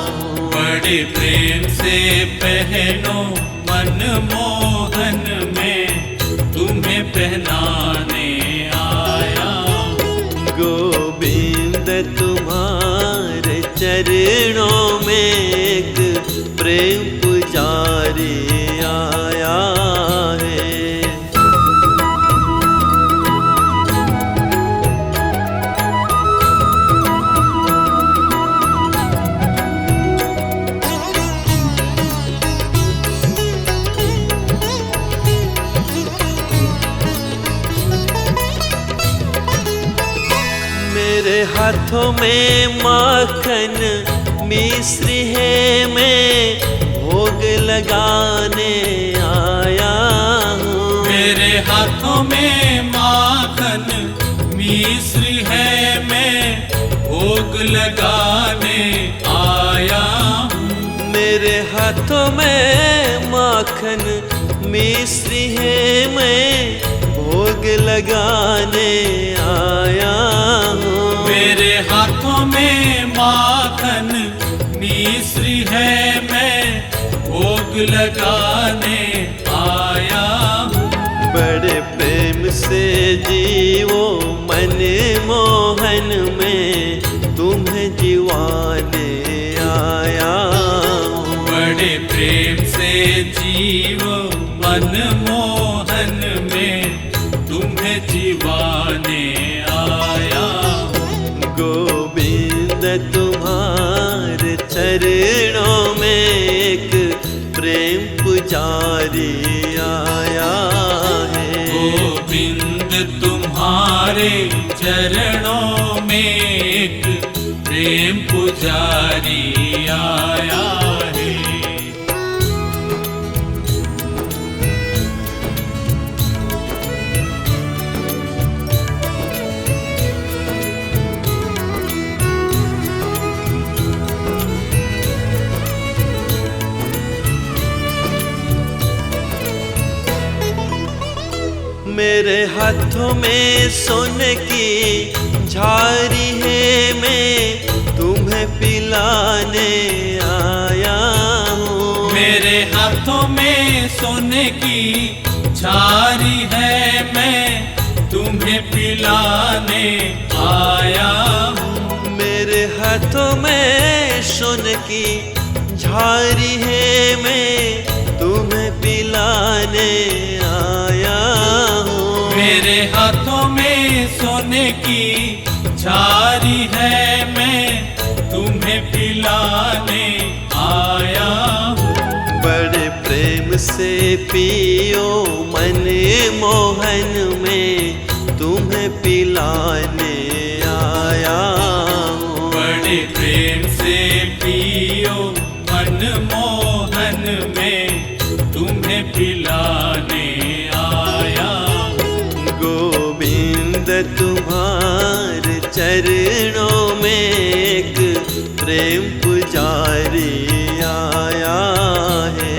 हूँ। बड़े प्रेम से पहनो मन मोहन में तुम्हें पहनाने आया हूँ। गोविंद तुम्हारे चरणों में एक प्रेम पुजारी आया है। मेरे हाथों में माखन मिश्री है, मैं भोग लगाने आया हूँ। मेरे हाथों में माखन मिश्री है, मैं भोग लगाने आया हूँ। मेरे हाथों में माखन मिश्री है, मैं भोग लगाने आया हूँ। मेरे हाथों में माखन मिश्री है, मैं भोग लगाने आया हूँ। बड़े प्रेम से जीवो मन मोहन में तुम्हें जीवाने आया हूँ। बड़े प्रेम से जीवो मन मोहन में तुम्हें जीवाने आया हूँ। गोविंद तुम्हारे चरणों में एक प्रेम पुजारी आया है। गोविंद तुम्हारे चरणों में एक प्रेम पुजारी आया है। मेरे हाथों में सोने की झारी है, मैं तुम्हें पिलाने आया हूँ। मेरे हाथों में सोने की झारी है, मैं तुम्हें पिलाने आया हूँ। मेरे हाथों में सोने की झारी है, मैं तुम्हें पिलाने आया हूँ। मेरे हाथों में सोने की झारी है, मैं तुम्हें पिलाने आया हूँ। बड़े प्रेम से पियो मन मोहन में तुम्हें पिलाने आया हूँ। बड़े प्रेम से पियो मन मोहन में तुम्हें पिलाने आया हूँ। गोविंद तुम्हारे चरणों में एक प्रेम पुजारी आया है।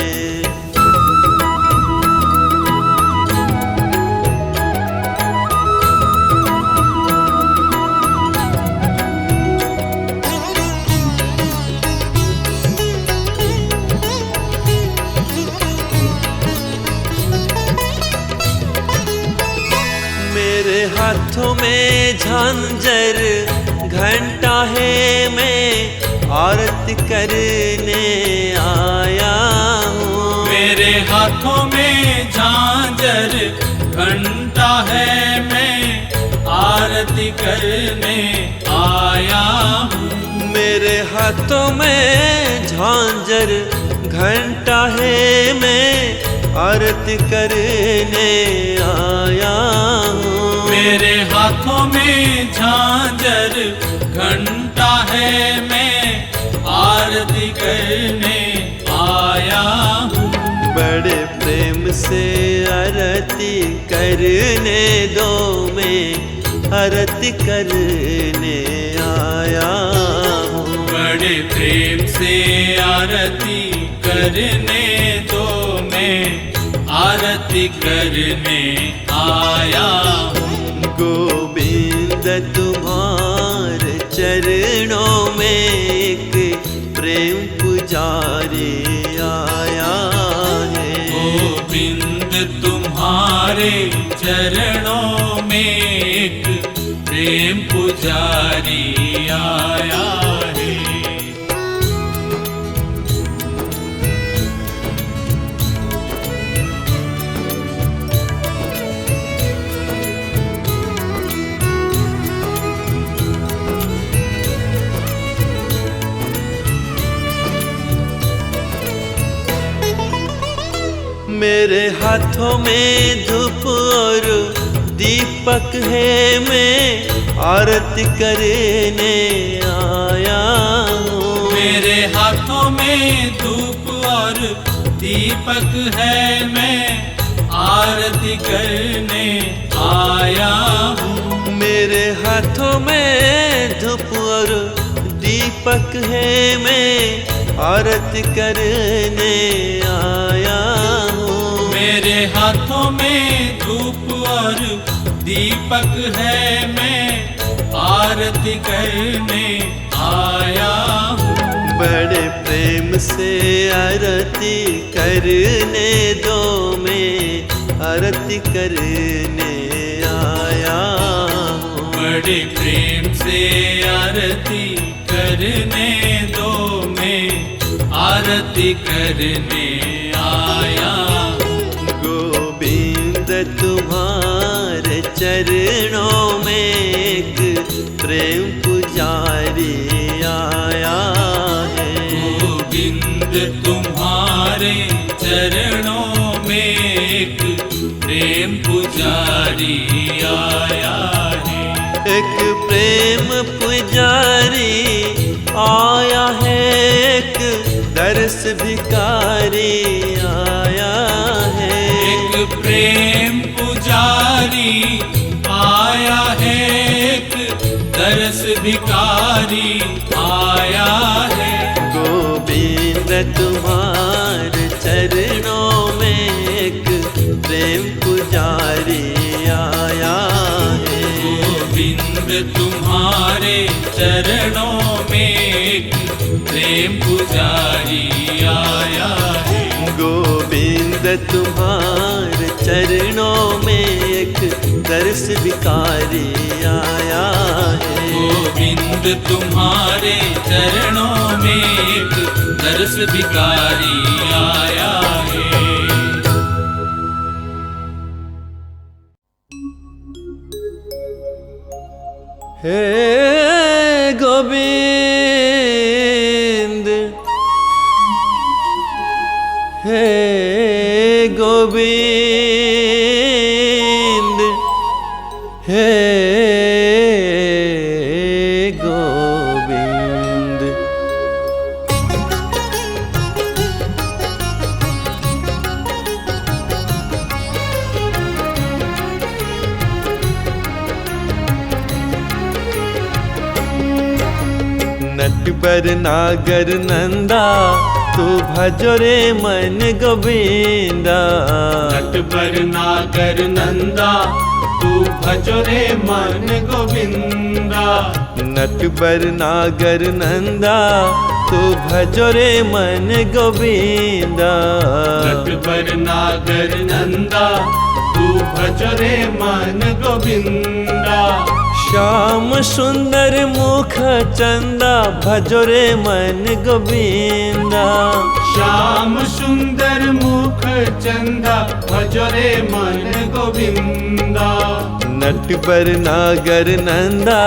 मेरे हाथों में झांझर घंटा है, मैं आरती करने आया हूँ। मेरे हाथों में झांझर घंटा है, मैं आरती करने आया हूँ। मेरे हाथों में झांझर घंटा है, मैं आरती करने आया हूँ। मेरे हाथ हाथों में झांझर घंटा है, मैं आरती करने आया हूँ। बड़े प्रेम से आरती करने दो, मैं आरती करने आया हूँ। बड़े प्रेम से आरती करने दो, मैं आरती करने आया हूँ। गोविंद तुम्हारे चरणों में एक प्रेम पुजारी आया है। गोविंद तुम्हारे चरणों में एक प्रेम पुजारी आया है। मेरे हाथों में धूप और दीपक है, मैं आरती करने आया हूँ। मेरे हाथों में धूप और दीपक है, मैं आरती करने आया हूँ। मेरे हाथों में धूप और दीपक है, मैं आरती करने आया हूँ। मेरे हाथों में धूप और दीपक है, मैं आरती करने आया हूँ। बड़े प्रेम से आरती करने दो, मैं आरती करने आया हूँ। बड़े प्रेम से आरती करने दो, मैं आरती करने आया हूँ। गोविंद तुम्हारे चरणों में एक प्रेम पुजारी आया है। गोविंद तुम्हारे चरणों में एक प्रेम पुजारी आया है। एक प्रेम पुजारी आया है, एक दर्श भिकारी आया है। एक प्रेम पुजारी आया है, एक दर्श भिकारी आया है। गोविंद तुम्हारे चरणों में एक प्रेम पुजारी आया है। गोविंद तुम्हारे चरणों में एक प्रेम पुजारी आया है। गोविंद तुम्हारे चरणों में एक दर्श भिकारी आया है। गोविंद तुम्हारे चरणों में एक दर्श भिकारी आया है। हे गोविंद, हे गोविंद, हे गोविंद। नटवर नागर नंदा, तू भजो रे मन गोविंदा। नटवर नागर नंदा, तू भजो रे मन गोविंदा। नटवर नागर नंदा, तू भजो रे मन गोविंदा। नटवर नागर नंदा, तू भजो रे मन गोविंदा। श्याम सुंदर मुख चंदा, भजो रे मन गोविंदा। श्याम सुंदर मुख चंदा, भजो रे मन गोविंदा। नटवर नागर नंदा,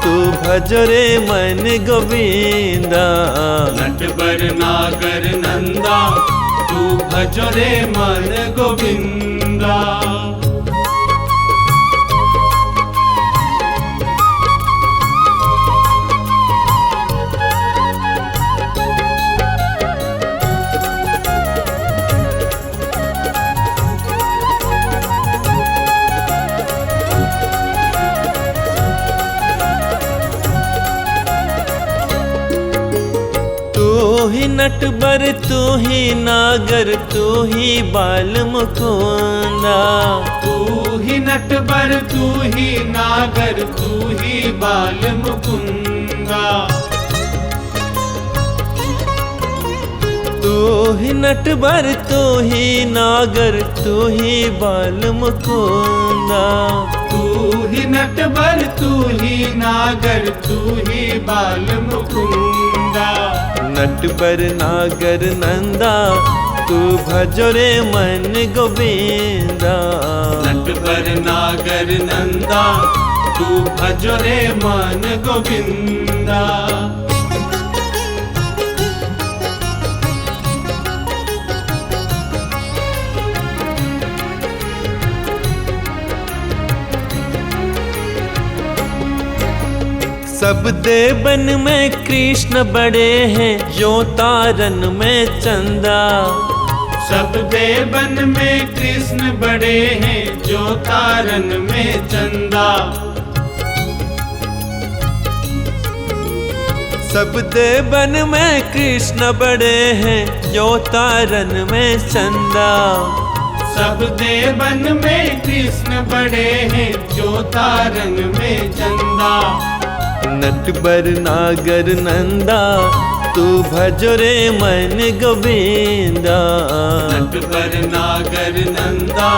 तू भजो रे मन गोविंदा। नटवर नागर नंदा, तू भजो रे मन गोविंदा। नटबर तू ही नागर तू ही बाल मुकुंदा। तू ही नटबर तू ही नागर तू ही बाल मुकुंदा। तू ही नटबर तू ही नागर तू ही बाल मुकुंदा। तू ही नटबर तू ही नागर तू ही बाल मुकुंदा। नटबर नागर नंदा तू भजो रे मन गोविंदा। नटबर नागर नंदा तू भजो रे मन गोविंदा। सब देवन में कृष्ण बड़े हैं जो तारन में चंदा। सब देवन में कृष्ण बड़े हैं जो तारन में चंदा। सब देवन में कृष्ण बड़े हैं जो तारन में चंदा। सब देवन में कृष्ण बड़े हैं जो तारन में चंदा। नटबर नागर नंदा तू भजो रे मन गोविंदा। नटबर नागर नंदा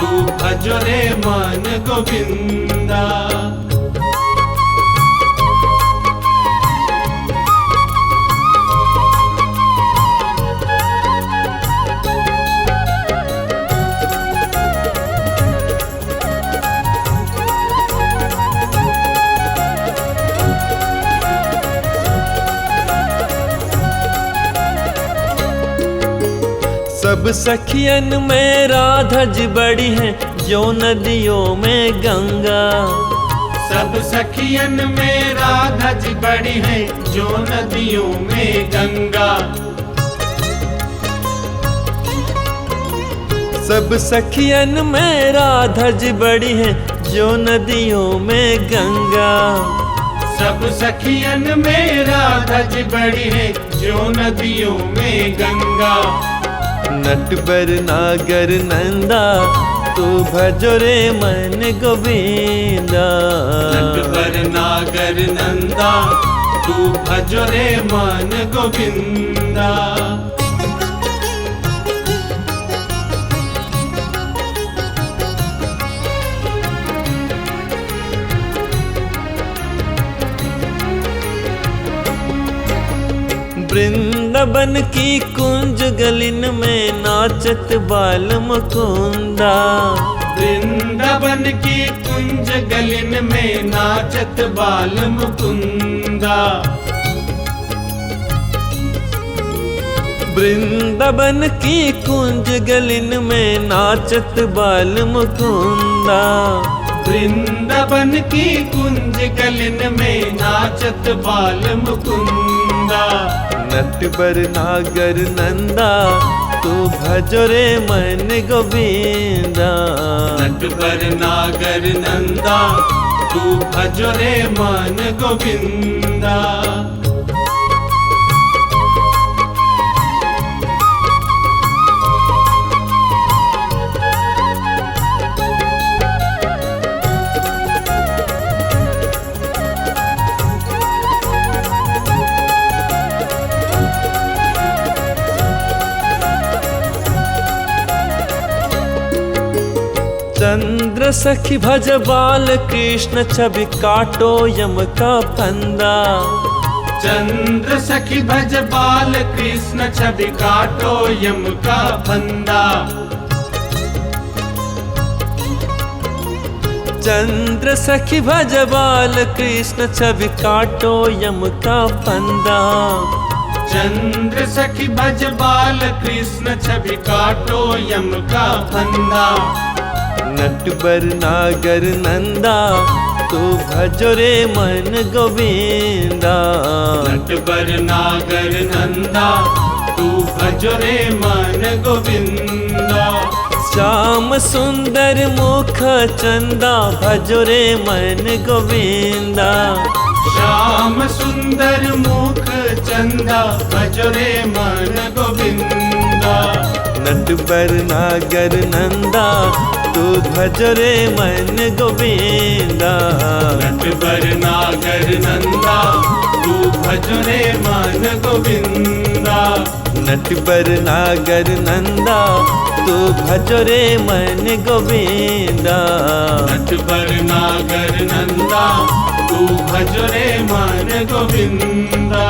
तू भजो रे मन गोविंदा। सब सखियन में राधा जी बड़ी है जो नदियों में गंगा। सब सखियन में राधा जी बड़ी है जो नदियों में गंगा। सब सखियन में राधा जी बड़ी है जो नदियों में गंगा। सब सखियन में राधा जी बड़ी है जो नदियों में गंगा। नटबर नागर नंदा तू भजो रे मन गोविंदा। नटबर नागर नंदा तू भजो रे मन गोविंदा। वृंदावन की कुंज गलिन में नाचत बाल मुकुंदा। वृंदावन की कुंज गलिन में नाचत बाल मुकुंदा। वृंदावन की कुंज गलिन में नाचत बाल मुकुंदा। वृंदावन की कुंज गलिन में नाचत बाल मुकुंदा। नटबर नागर नंदा तू भजो रे मन गोविंदा। नटबर नागर नंदा तू भजो रे मन गोविंदा। चंद्र सखी भज बाल कृष्ण छवि काटो यम का फंदा। चंद्र सखी भज बाल कृष्ण छवि काटो यम का फंदा। चंद्र सखी भज बाल कृष्ण छवि काटो यम का फंदा। चंद्र सखी भज बाल कृष्ण छवि काटो यम का फंदा। नटबर नागर नंदा तू भजो रे मन गोविंदा। नटबर नागर नंदा तू भजो रे मन गोविंदा। श्याम सुंदर मुख चंदा भजो रे मन गोविंदा। श्याम सुंदर मुख चंदा भजो रे मन गोविंदा। नट बर नागर नंदा तू भज रे मन गोविंदा। नट बर नागर नंदा तू भजो रे मन गोविंदा। नट बर नागर नंदा तू भज रे मन गोविंदा। नट बर नागर नंदा तू भजो रे मन गोविंदा।